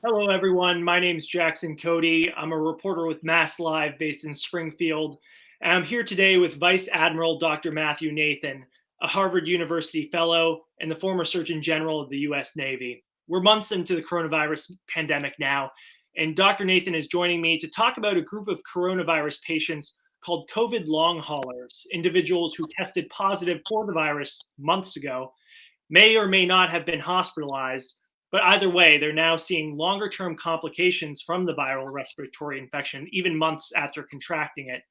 Hello, everyone. My name is Jackson Cote. I'm a reporter with MassLive based in Springfield. And I'm here today with Vice Admiral Dr. Matthew Nathan, a Harvard University fellow and the former Surgeon General of the U.S. Navy. We're months into the coronavirus pandemic now, and Dr. Nathan is joining me to talk about a group of coronavirus patients called COVID long haulers, individuals who tested positive for the virus months ago, may or may not have been hospitalized, but either way, they're now seeing longer term complications from the viral respiratory infection, even months after contracting it.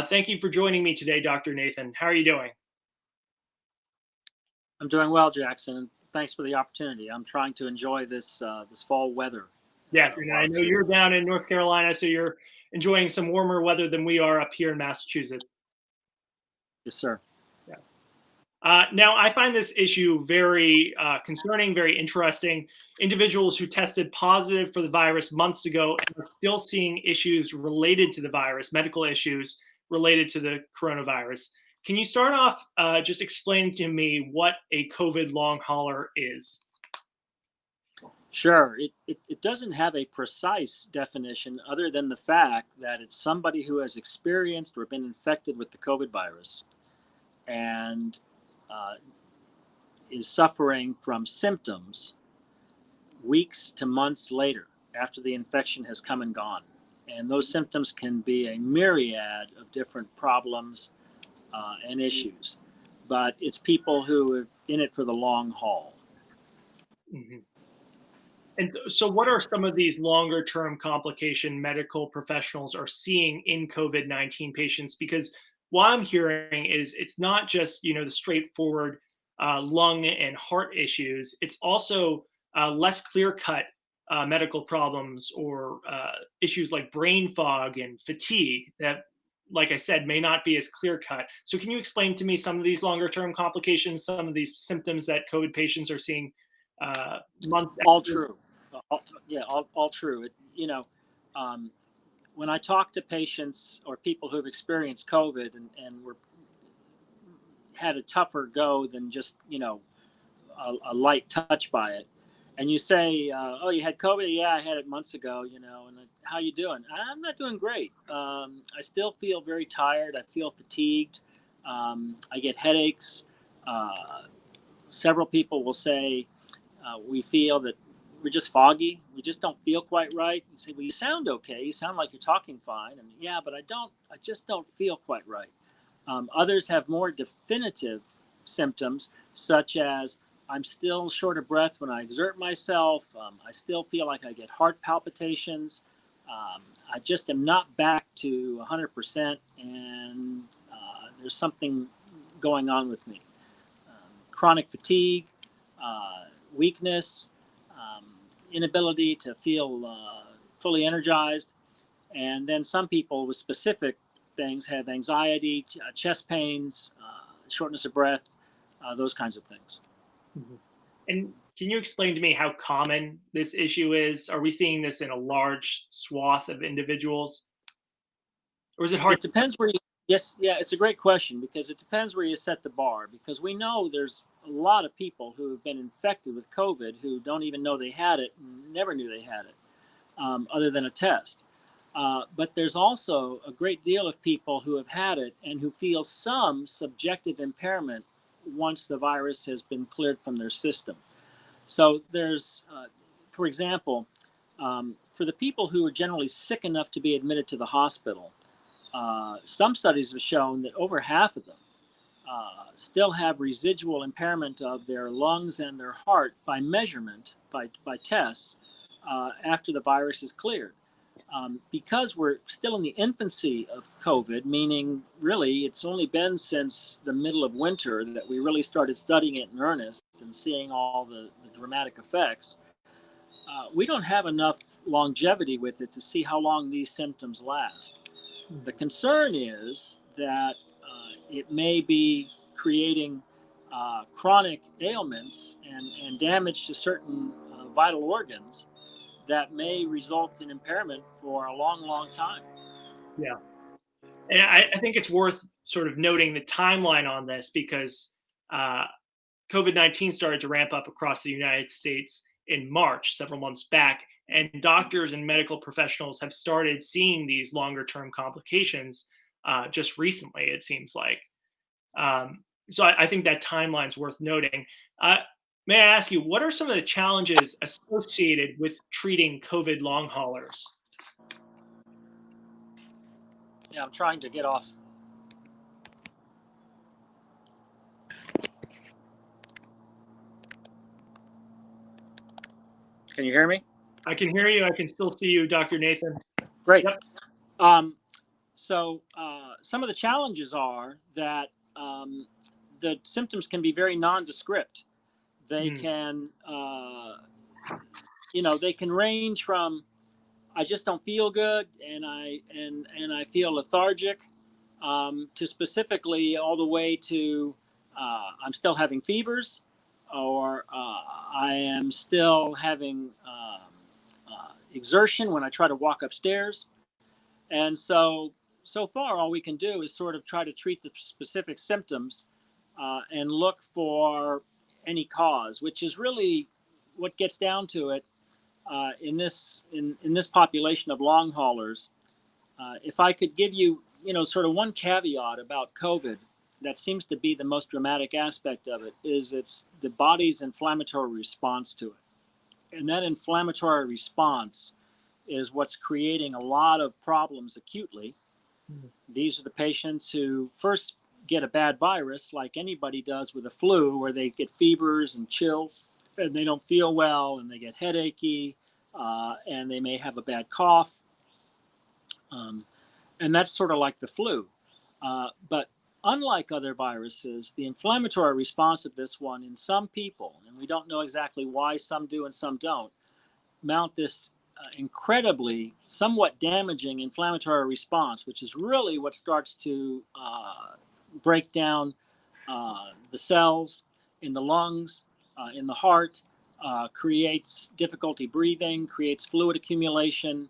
Thank you for joining me today, Dr. Nathan. How are you doing? I'm doing well, Jackson. And thanks for the opportunity. I'm trying to enjoy this fall weather Yes, and while I know it's here. you're down in North Carolina, so you're enjoying some warmer weather than we are up here in Massachusetts. Yes, sir. Yeah. Now, I find this issue very concerning, very interesting. Individuals who tested positive for the virus months ago and are still seeing issues related to the virus, medical issues related to the coronavirus. Can you start off just explaining to me what a COVID long hauler is? Sure. It doesn't have a precise definition other than the fact that it's somebody who has experienced or been infected with the COVID virus and uh, is suffering from symptoms weeks to months later after the infection has come and gone. And those symptoms can be a myriad of different problems and issues. But it's people who are in it for the long haul. Mhm. And so, what are some of these longer term complication medical professionals are seeing in COVID 19 patients? Because what I'm hearing is it's not just, the straightforward lung and heart issues, it's also less clear cut medical problems or issues like brain fog and fatigue that, like I said, may not be as clear cut. So, can you explain to me some of these longer term complications, some of these symptoms that COVID patients are seeing months All after? true. Yeah, all true. Um, when I talk to patients or people who've experienced COVID and were had a tougher go than just a light touch by it, and you say, "Oh, you had COVID? Yeah, I had it months ago." And how you doing? I'm not doing great. I still feel very tired. I feel fatigued. I get headaches. Uh, Several people will say, we feel that we're just foggy. We just don't feel quite right. You say, well, you sound okay. You sound like you're talking fine. And yeah, but I just don't feel quite right. Others have more definitive symptoms, such as I'm still short of breath when I exert myself. I still feel like I get heart palpitations. I just am not back to 100%, and there's something going on with me. Chronic fatigue, uh, weakness, um, inability to feel fully energized. And then some people with specific things have anxiety, chest pains, shortness of breath, those kinds of things. Mhm. And can you explain to me how common this issue is? Are we seeing this in a large swath of individuals? Or is it hard It to depends where you, yes, yeah, it's a great question because it depends where you set the bar. Because we know there's a lot of people who have been infected with COVID who don't even know they had it and never knew they had it, other than a test. But there's also a great deal of people who have had it and who feel some subjective impairment once the virus has been cleared from their system. So for example, for the people who are generally sick enough to be admitted to the hospital, some studies have shown that over half of them still have residual impairment of their lungs and their heart by measurement, by tests, after the virus is cleared. Because we're still in the infancy of COVID, meaning really it's only been since the middle of winter that we really started studying it in earnest and seeing all the dramatic effects, we don't have enough longevity with it to see how long these symptoms last. The Mhm. concern is that it may be creating chronic ailments and damage to certain vital organs that may result in impairment for a long, long time. Yeah. And I think it's worth sort of noting the timeline on this because uh, COVID 19 started to ramp up across the United States in March, several months back, and doctors and medical professionals have started seeing these longer term complications just recently, it seems like. So I think that timeline's worth noting. Uh, may I ask you, what are some of the challenges associated with treating COVID long haulers? Yeah, I'm trying to get off. Can you hear me? I can hear you. I can still see you, Dr. Nathan. Great. Yep. So some of the challenges are that the symptoms can be very nondescript. They Mm, can, they can range from I just don't feel good and I feel lethargic, to specifically all the way to I'm still having fevers, or I am still having exertion when I try to walk upstairs. And so far, all we can do is sort of try to treat the specific symptoms and look for any cause, which is really what gets down to it in this population of long haulers. If I could give you, sort of one caveat about COVID that seems to be the most dramatic aspect of it is it's the body's inflammatory response to it. And that inflammatory response is what's creating a lot of problems acutely. mm, These are the patients who first get a bad virus, like anybody does with a flu, where they get fevers and chills, and they don't feel well, and they get headachy, and they may have a bad cough. Um, and that's sort of like the flu. But unlike other viruses, the inflammatory response of this one in some people, and we don't know exactly why some do and some don't, mount this incredibly, somewhat damaging inflammatory response, which is really what starts to break down the cells in the lungs, in the heart, creates difficulty breathing, creates fluid accumulation.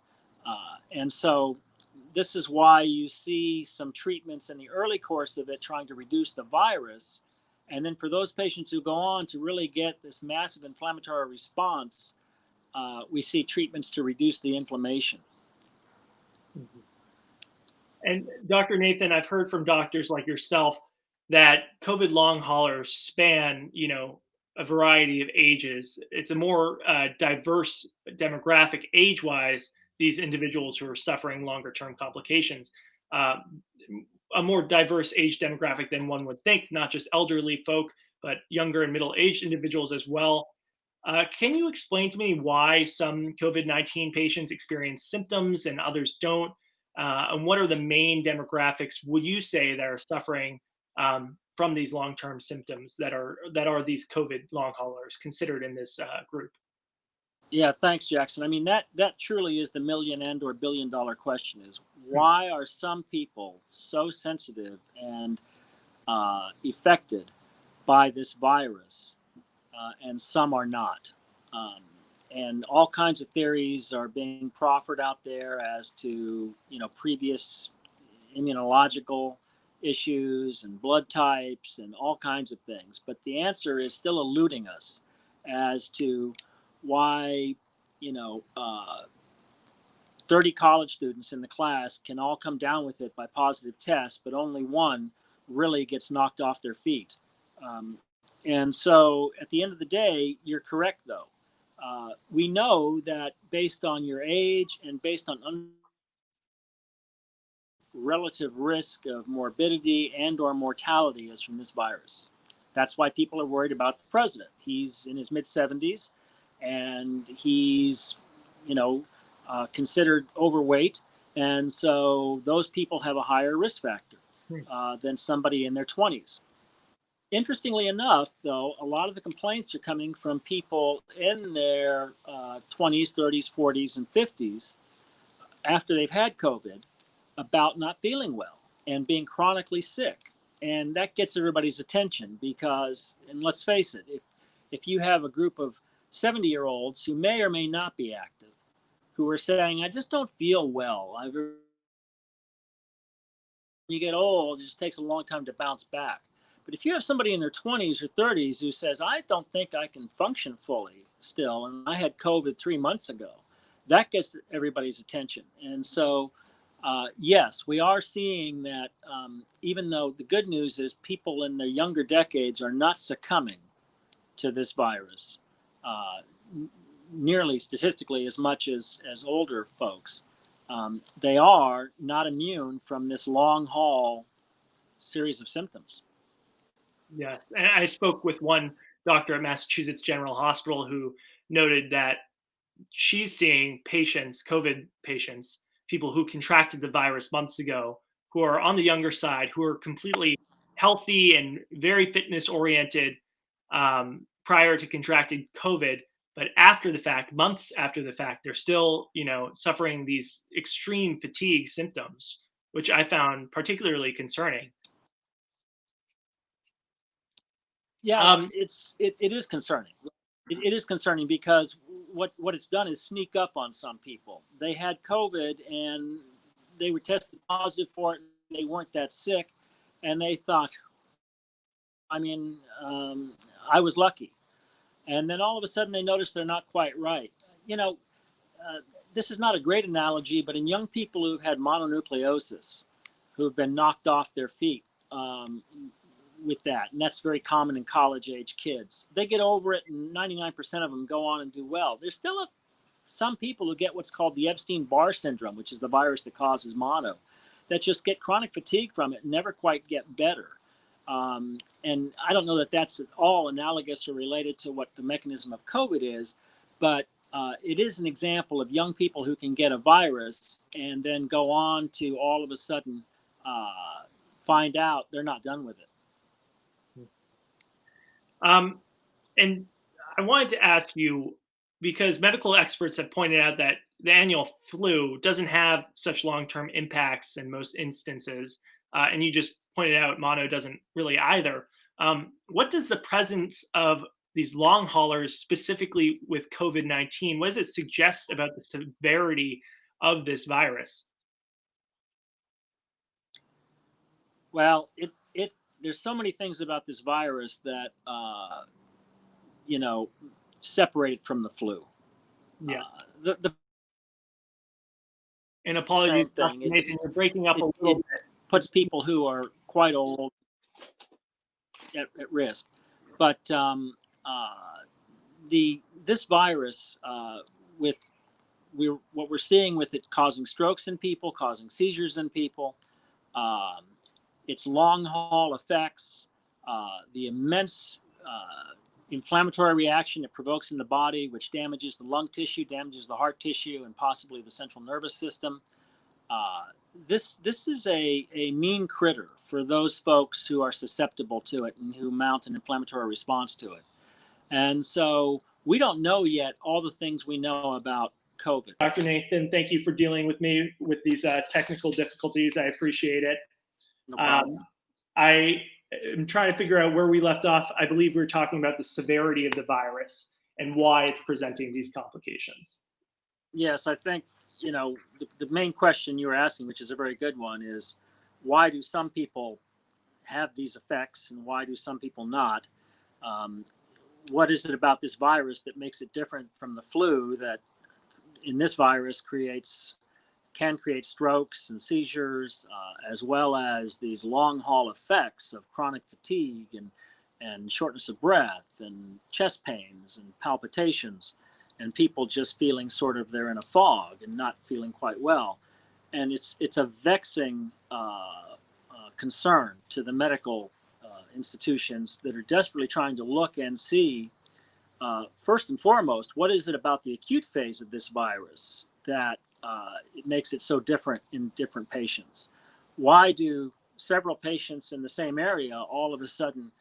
And so this is why you see some treatments in the early course of it trying to reduce the virus. And then for those patients who go on to really get this massive inflammatory response, we see treatments to reduce the inflammation. mhm. And Dr. Nathan, I've heard from doctors like yourself that COVID long haulers span, a variety of ages. It's a more diverse demographic age-wise. These individuals who are suffering longer-term complications, uh, a more diverse age demographic than one would think. Not just elderly folk, but younger and middle-aged individuals as well. Can you explain to me why some COVID-19 patients experience symptoms and others don't? And what are the main demographics, would you say, that are suffering from these long-term symptoms that are these COVID long haulers considered in this group? Yeah, thanks, Jackson. I mean, that truly is the million and/or billion-dollar question: is Hmm. why are some people so sensitive and affected by this virus, and some are not? Um, and all kinds of theories are being proffered out there as to previous immunological issues and blood types and all kinds of things. But the answer is still eluding us as to why, you know, uh, 30 college students in the class can all come down with it by positive test, but only one really gets knocked off their feet. Um, and so at the end of the day, you're correct, though. We know that based on your age and based on relative risk of morbidity and or mortality is from this virus. That's why people are worried about the president. He's in his mid 70s and he's, you know, considered overweight. And so those people have a higher risk factor Hmm. than somebody in their 20s. Interestingly enough, though, a lot of the complaints are coming from people in their 20s, 30s, 40s, and 50s after they've had COVID about not feeling well and being chronically sick. And that gets everybody's attention because, and let's face it, if you have a group of 70-year-olds who may or may not be active, who are saying, I just don't feel well. When you get old, it just takes a long time to bounce back. But if you have somebody in their 20s or 30s who says, I don't think I can function fully still, and I had COVID 3 months ago, that gets everybody's attention. And so, yes, we are seeing that even though the good news is people in their younger decades are not succumbing to this virus nearly statistically as much as older folks. They are not immune from this long haul series of symptoms. Yes, and I spoke with one doctor at Massachusetts General Hospital who noted that she's seeing patients, COVID patients, people who contracted the virus months ago, who are on the younger side, who are completely healthy and very fitness oriented prior to contracting COVID. But after the fact, months after the fact, they're still, suffering these extreme fatigue symptoms, which I found particularly concerning. Yeah, Um, it is concerning. It is concerning because what it's done is sneak up on some people. They had COVID and they were tested positive for it. And they weren't that sick, and they thought, I was lucky. And then all of a sudden they notice they're not quite right. You know, uh, this is not a great analogy, but in young people who've had mononucleosis, who've been knocked off their feet with that, and that's very common in college age kids, they get over it and 99% of them go on and do well. There's still some people who get what's called the Epstein-Barr syndrome, which is the virus that causes mono, that just get chronic fatigue from it and never quite get better. And I don't know that that's at all analogous or related to what the mechanism of COVID is, but it is an example of young people who can get a virus and then go on to all of a sudden find out they're not done with it. and I wanted to ask you, because medical experts have pointed out that the annual flu doesn't have such long-term impacts in most instances, and you just pointed out mono doesn't really either. What does the presence of these long haulers, specifically with COVID-19, what does it suggest about the severity of this virus? Well, there's so many things about this virus that you know separate it from the flu. Yeah, The and apologies, same Dr. thing. Nathan, you're breaking up a little It bit. puts people who are quite old at risk. But this virus, with what we're seeing with it causing strokes in people, causing seizures in people, um, its long haul effects, the immense inflammatory reaction it provokes in the body, which damages the lung tissue, damages the heart tissue, and possibly the central nervous system. Uh, this is a mean critter for those folks who are susceptible to it and who mount an inflammatory response to it. And so we don't know yet all the things we know about COVID. Dr. Nathan, thank you for dealing with me with these technical difficulties. I appreciate it. No problem. I am trying to figure out where we left off. I believe we were talking about the severity of the virus and why it's presenting these complications. Yes, I think the main question you were asking, which is a very good one, is why do some people have these effects and why do some people not? What is it about this virus that makes it different from the flu that in this virus can create strokes and seizures, as well as these long haul effects of chronic fatigue and shortness of breath and chest pains and palpitations, and people just feeling sort of they're in a fog and not feeling quite well. And it's a vexing concern to the medical institutions that are desperately trying to look and see, first and foremost, what is it about the acute phase of this virus that it makes it so different in different patients? Why do several patients in the same area all of a sudden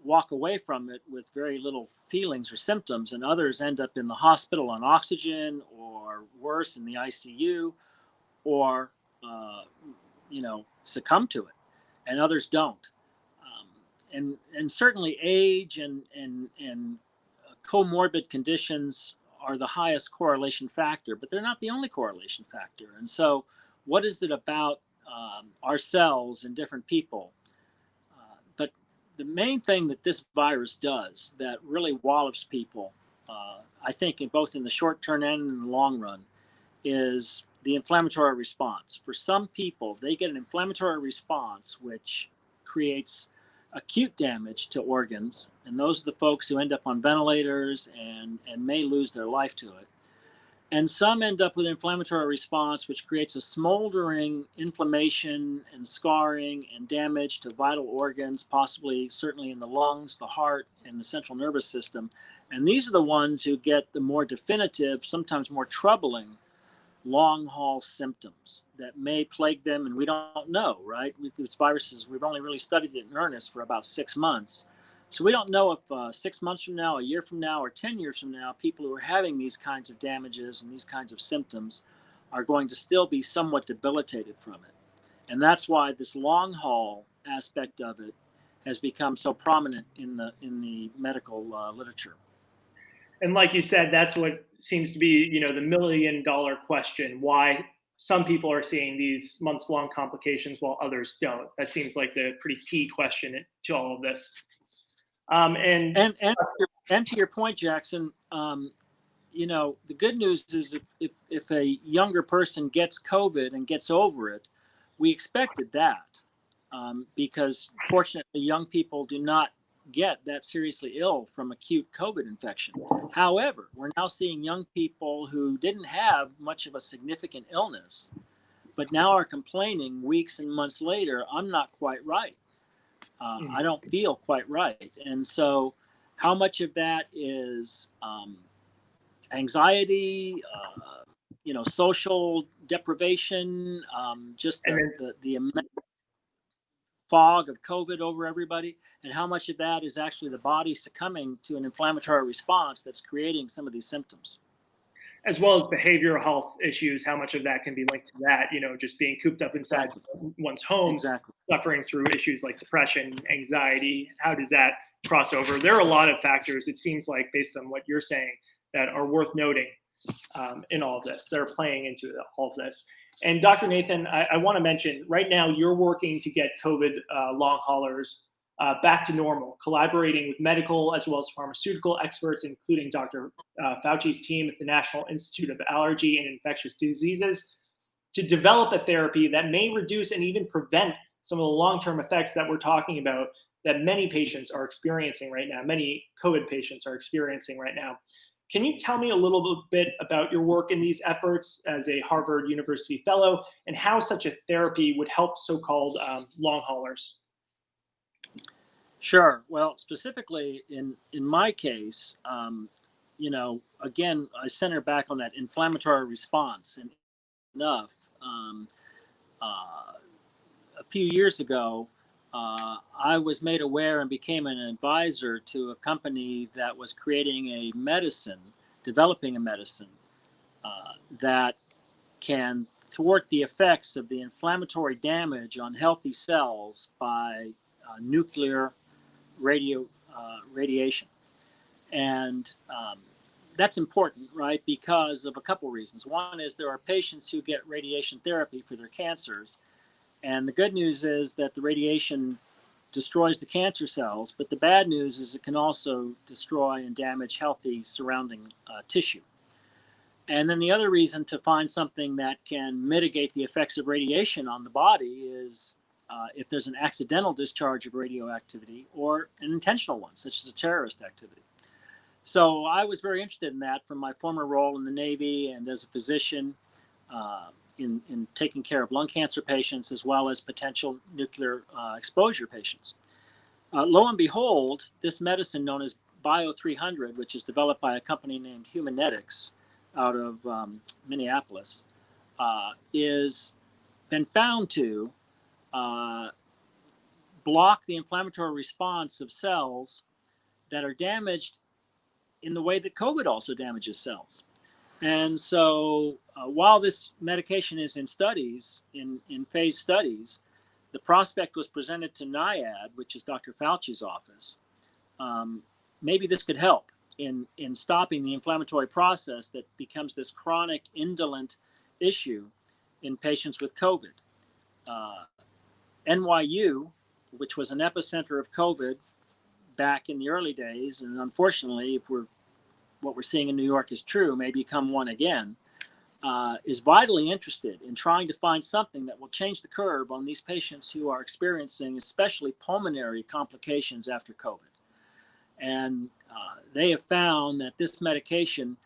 walk away from it with very little feelings or symptoms, and others end up in the hospital on oxygen or worse in the ICU, or succumb to it, and others don't? And certainly age and comorbid conditions are the highest correlation factor, but they're not the only correlation factor. And so, what is it about ourselves and different people? But the main thing that this virus does that really wallops people, I think, both in the short term and in the long run, is the inflammatory response. For some people, they get an inflammatory response which creates acute damage to organs, and those are the folks who end up on ventilators and may lose their life to it. And some end up with an inflammatory response which creates a smoldering inflammation and scarring and damage to vital organs, possibly certainly in the lungs, the heart, and the central nervous system. And these are the ones who get the more definitive, sometimes more troubling long haul symptoms that may plague them, and we don't know, right? These viruses, we've only really studied it in earnest for about 6 months. So we don't know if 6 months from now, a year from now, or 10 years from now, people who are having these kinds of damages and these kinds of symptoms are going to still be somewhat debilitated from it. And that's why this long haul aspect of it has become so prominent in the medical literature. And like you said, that's what seems to be, the $1 million question, why some people are seeing these months-long complications while others don't. That seems like the pretty key question to all of this. And to your point, Jackson, the good news is if a younger person gets COVID and gets over it, we expected that, because fortunately young people do not get that seriously ill from acute COVID infection. However, we're now seeing young people who didn't have much of a significant illness, but now are complaining weeks and months later, I'm not quite right. I don't feel quite right. And so how much of that is anxiety, social deprivation, just the immense fog of COVID over everybody, and how much of that is actually the body succumbing to an inflammatory response that's creating some of these symptoms. As well as behavioral health issues, how much of that can be linked to that, just being cooped up inside one's home, suffering through issues like depression, anxiety, how does that cross over? There are a lot of factors, it seems like, based on what you're saying, that are worth noting in all of this. They're playing into all of this. And Dr. Nathan, I want to mention, right now you're working to get COVID long haulers back to normal, collaborating with medical as well as pharmaceutical experts, including Dr. Fauci's team at the National Institute of Allergy and Infectious Diseases, to develop a therapy that may reduce and even prevent some of the long-term effects that we're talking about that many patients are experiencing right now, many COVID patients are experiencing right now. Can you tell me a little bit about your work in these efforts as a Harvard University fellow and how such a therapy would help so-called long haulers? Sure. Well, specifically in my case, again, I center back on that inflammatory response. And enough, a few years ago, I was made aware and became an advisor to a company that was developing a medicine that can thwart the effects of the inflammatory damage on healthy cells by nuclear radiation. And that's important, right? Because of a couple reasons. One is there are patients who get radiation therapy for their cancers. And the good news is that the radiation destroys the cancer cells, but the bad news is it can also destroy and damage healthy surrounding tissue. And then the other reason to find something that can mitigate the effects of radiation on the body is if there's an accidental discharge of radioactivity or an intentional one, such as a terrorist activity. So I was very interested in that from my former role in the Navy and as a physician in taking care of lung cancer patients as well as potential nuclear exposure patients. Lo and behold, this medicine known as Bio300, which is developed by a company named Humanetics out of Minneapolis, is been found to block the inflammatory response of cells that are damaged in the way that COVID also damages cells. And so while this medication is in studies, in phase studies, the prospect was presented to NIAID, which is Dr. Fauci's office. Maybe this could help in stopping the inflammatory process that becomes this chronic indolent issue in patients with COVID. NYU, which was an epicenter of COVID back in the early days, and unfortunately, if what we're seeing in New York is true, may become one again, is vitally interested in trying to find something that will change the curve on these patients who are experiencing especially pulmonary complications after COVID. And they have found that this medication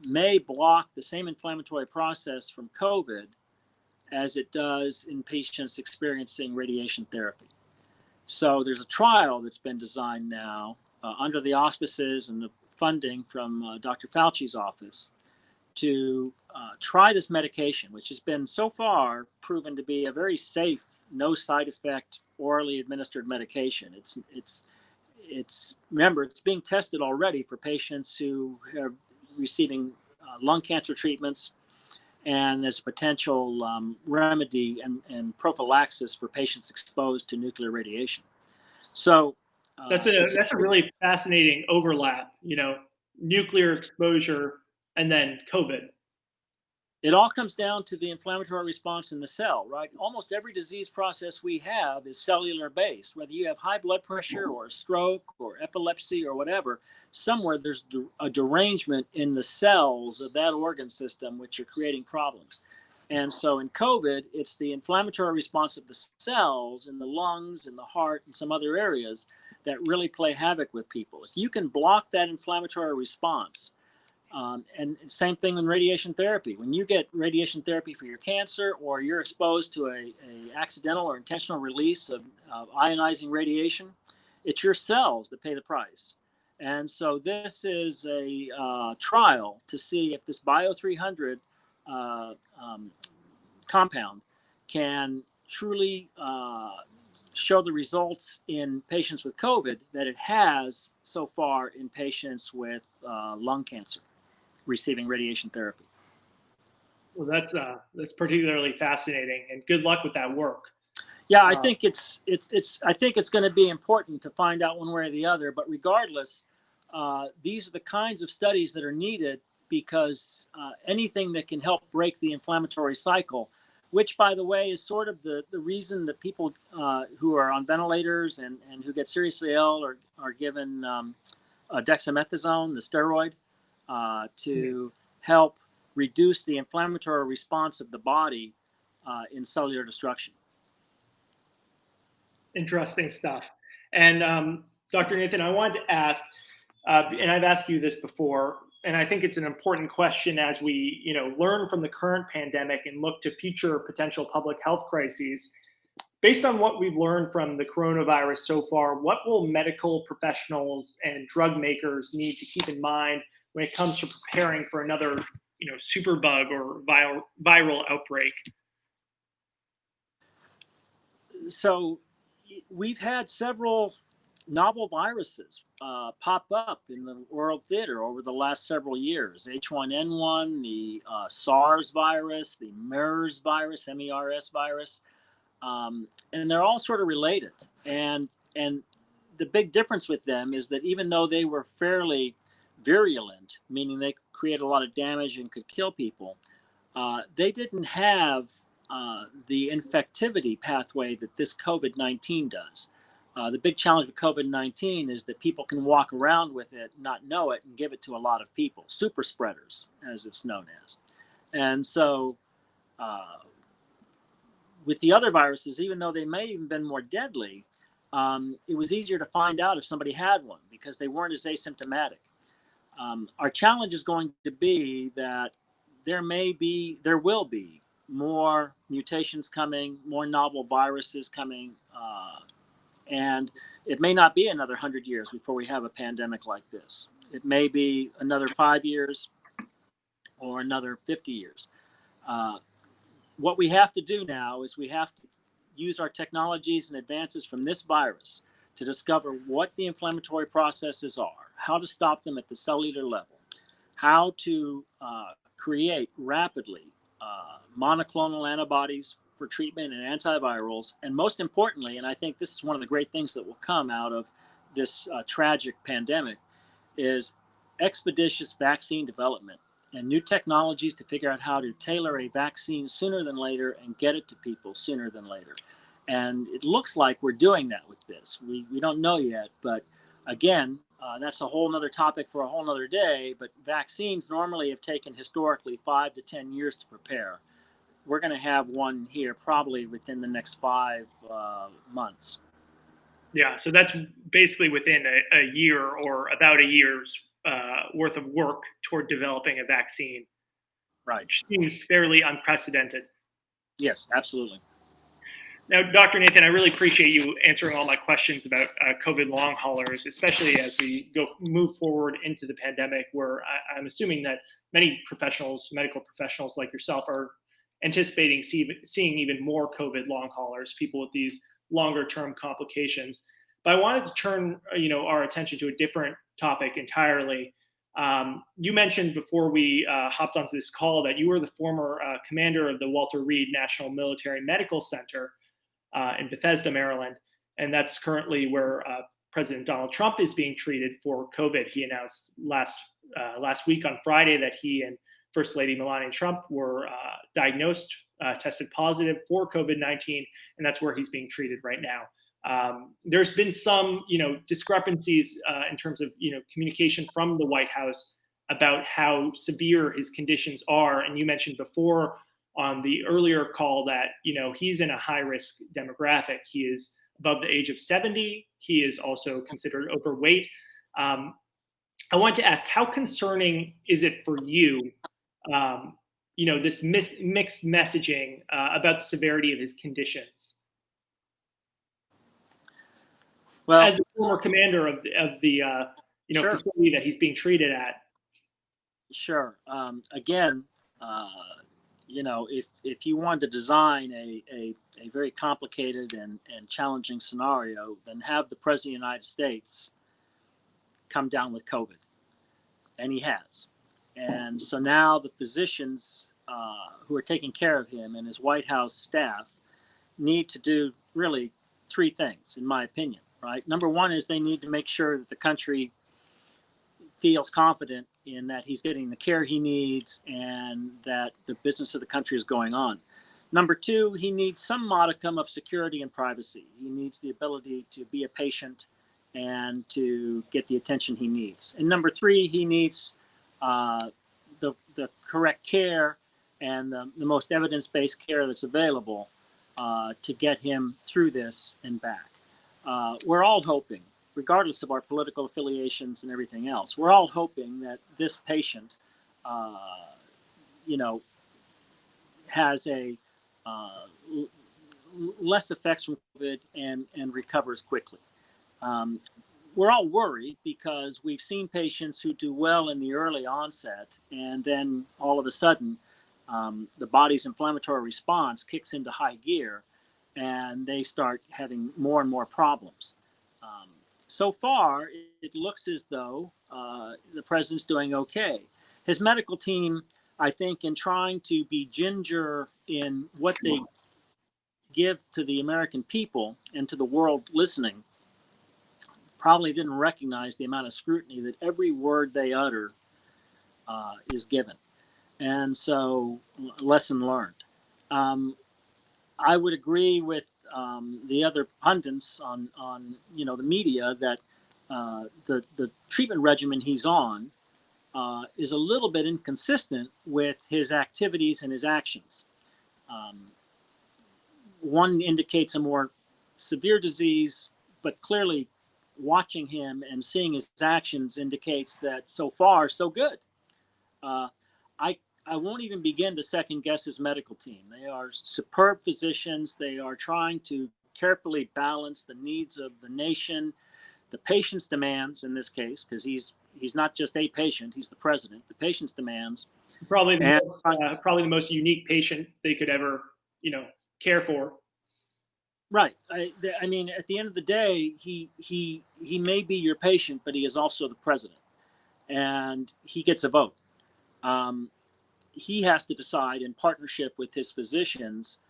may block the same inflammatory process from COVID as it does in patients experiencing radiation therapy. So there's a trial that's been designed now under the auspices and the funding from Dr. Fauci's office to try this medication, which has been so far proven to be a very safe, no side effect, orally administered medication. Remember, it's being tested already for patients who are receiving lung cancer treatments, and as a potential remedy and prophylaxis for patients exposed to nuclear radiation. So that's a really fascinating overlap, nuclear exposure and then COVID. It all comes down to the inflammatory response in the cell, right? Almost every disease process we have is cellular based. Whether you have high blood pressure or a stroke or epilepsy or whatever, somewhere there's a derangement in the cells of that organ system which are creating problems. And so in COVID, it's the inflammatory response of the cells in the lungs and the heart and some other areas that really play havoc with people. If you can block that inflammatory response, and same thing in radiation therapy. When you get radiation therapy for your cancer, or you're exposed to a accidental or intentional release of ionizing radiation, it's your cells that pay the price. And so this is a trial to see if this Bio300 compound can truly show the results in patients with COVID that it has so far in patients with lung cancer receiving radiation therapy. Well, that's particularly fascinating, and good luck with that work. Yeah, I think it's going to be important to find out one way or the other. But regardless, these are the kinds of studies that are needed, because anything that can help break the inflammatory cycle, which, by the way, is sort of the reason that people who are on ventilators and who get seriously ill are given dexamethasone, the steroid, to help reduce the inflammatory response of the body in cellular destruction. Interesting stuff. And Dr. Nathan, I wanted to ask, and I've asked you this before, and I think it's an important question as we, learn from the current pandemic and look to future potential public health crises. Based on what we've learned from the coronavirus so far, what will medical professionals and drug makers need to keep in mind when it comes to preparing for another, superbug or viral outbreak? So we've had several novel viruses pop up in the world theater over the last several years. H1N1, the SARS virus, the MERS virus, MERS virus, and they're all sort of related. And the big difference with them is that even though they were fairly virulent, meaning they create a lot of damage and could kill people, they didn't have the infectivity pathway that this COVID-19 does. The big challenge with COVID-19 is that people can walk around with it, not know it, and give it to a lot of people, super spreaders, as it's known as. And so with the other viruses, even though they may even been more deadly, it was easier to find out if somebody had one because they weren't as asymptomatic. Our challenge is going to be that there will be more mutations coming, more novel viruses coming, and it may not be another 100 years before we have a pandemic like this. It may be another 5 years or another 50 years. What we have to do now is we have to use our technologies and advances from this virus to discover what the inflammatory processes are, how to stop them at the cellular level, how to create rapidly monoclonal antibodies for treatment and antivirals, and most importantly, and I think this is one of the great things that will come out of this tragic pandemic, is expeditious vaccine development and new technologies to figure out how to tailor a vaccine sooner than later and get it to people sooner than later. And it looks like we're doing that with this. We don't know yet, but again, that's a whole nother topic for a whole nother day. But vaccines normally have taken historically 5 to 10 years to prepare. We're going to have one here probably within the next 5 months. Yeah, so that's basically within a year or about a year's worth of work toward developing a vaccine, Right. which seems fairly unprecedented. Yes, absolutely. Now, Dr. Nathan, I really appreciate you answering all my questions about COVID long haulers, especially as we move forward into the pandemic, where I'm assuming that many professionals, medical professionals like yourself, are anticipating seeing even more COVID long haulers, people with these longer term complications. But I wanted to turn our attention to a different topic entirely. You mentioned before we hopped onto this call that you were the former commander of the Walter Reed National Military Medical Center in Bethesda, Maryland, and that's currently where President Donald Trump is being treated for COVID. He announced last week on Friday that he and First Lady Melania Trump were diagnosed, tested positive for COVID-19, and that's where he's being treated right now. There's been some, discrepancies in terms of, communication from the White House about how severe his conditions are. And you mentioned before on the earlier call that, he's in a high risk demographic. He is above the age of 70. He is also considered overweight. I want to ask, how concerning is it for you, this mixed messaging about the severity of his conditions? Well, as a former commander of the sure. facility that he's being treated at. Sure. Again, if you wanted to design a very complicated and challenging scenario, then have the President of the United States come down with COVID. And he has. And so now the physicians who are taking care of him and his White House staff need to do really 3 things, in my opinion, right? Number one is they need to make sure that the country feels confident in that he's getting the care he needs and that the business of the country is going on. Number 2, he needs some modicum of security and privacy. He needs the ability to be a patient and to get the attention he needs. And number 3, he needs the correct care and the most evidence-based care that's available to get him through this and back. We're all hoping, regardless of our political affiliations and everything else, we're all hoping that this patient, has a less effects from COVID and recovers quickly. We're all worried because we've seen patients who do well in the early onset, and then all of a sudden, the body's inflammatory response kicks into high gear, and they start having more and more problems. So far, it looks as though the president's doing okay. His medical team, I think, in trying to be ginger in what they give to the American people and to the world listening, probably didn't recognize the amount of scrutiny that every word they utter is given. And so, lesson learned. I would agree with the other pundits on the media that the treatment regimen he's on is a little bit inconsistent with his activities and his actions. One indicates a more severe disease, but clearly watching him and seeing his actions indicates that so far so good. I won't even begin to second guess his medical team. They are superb physicians. They are trying to carefully balance the needs of the nation, the patient's demands in this case, because he's not just a patient, he's the president. The patient's demands. Probably the most unique patient they could ever, care for. Right. I mean, at the end of the day, he may be your patient, but he is also the president, and he gets a vote. He has to decide in partnership with his physicians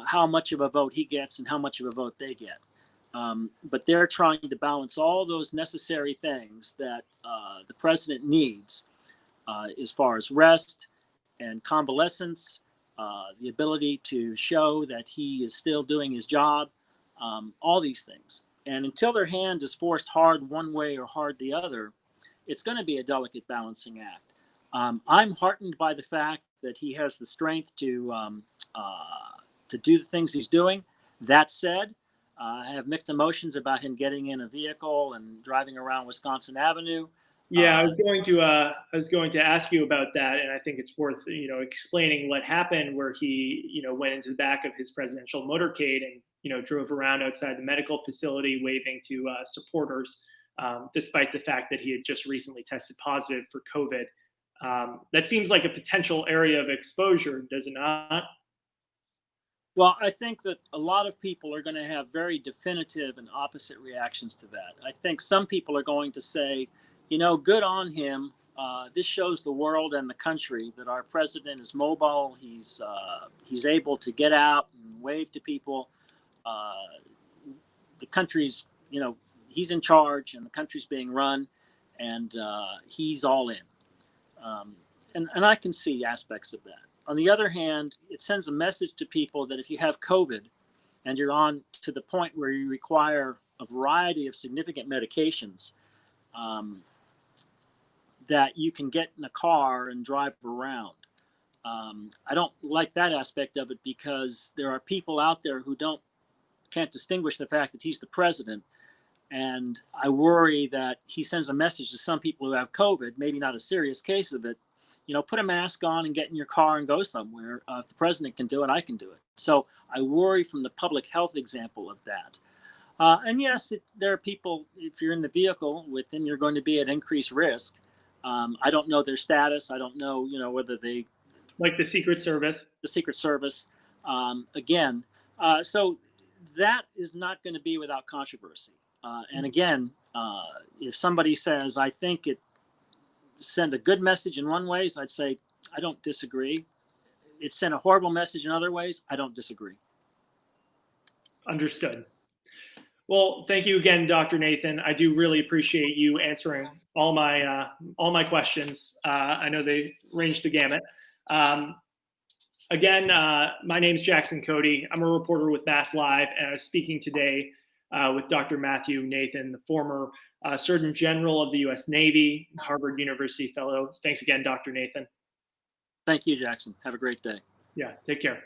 how much of a vote he gets and how much of a vote they get. But they're trying to balance all those necessary things that the president needs as far as rest and convalescence the ability to show that he is still doing his job, all these things. And until their hand is forced hard one way or hard the other, it's going to be a delicate balancing act. I'm heartened by the fact that he has the strength to do the things he's doing. That said, I have mixed emotions about him getting in a vehicle and driving around Wisconsin Avenue. Yeah, I was going to ask you about that, and I think it's worth explaining what happened, where he went into the back of his presidential motorcade and drove around outside the medical facility waving to supporters, despite the fact that he had just recently tested positive for COVID. That seems like a potential area of exposure, does it not? Well, I think that a lot of people are going to have very definitive and opposite reactions to that. I think some people are going to say, good on him. This shows the world and the country that our president is mobile. He's able to get out and wave to people. The country's, he's in charge, and the country's being run, and he's all in. And I can see aspects of that. On the other hand, it sends a message to people that if you have COVID and you're on to the point where you require a variety of significant medications, that you can get in a car and drive around. I don't like that aspect of it, because there are people out there who can't distinguish the fact that he's the president. And I worry that he sends a message to some people who have COVID, maybe not a serious case of it, put a mask on and get in your car and go somewhere. If the president can do it, I can do it. So I worry from the public health example of that. And yes, there are people, if you're in the vehicle with them, you're going to be at increased risk. I don't know their status. I don't know, whether they... Like the Secret Service. The Secret Service. Again, so that is not going to be without controversy. And again, if somebody says, I think it sent a good message in one ways, I'd say, I don't disagree. It sent a horrible message in other ways. I don't disagree. Understood. Well, thank you again, Dr. Nathan. I do really appreciate you answering all my questions. I know they ranged the gamut. Again, my name is Jackson Cote. I'm a reporter with MassLive, and I was speaking today with Dr. Matthew Nathan, the former Surgeon General of the U.S. Navy, Harvard University Fellow. Thanks again, Dr. Nathan. Thank you, Jackson. Have a great day. Yeah, take care.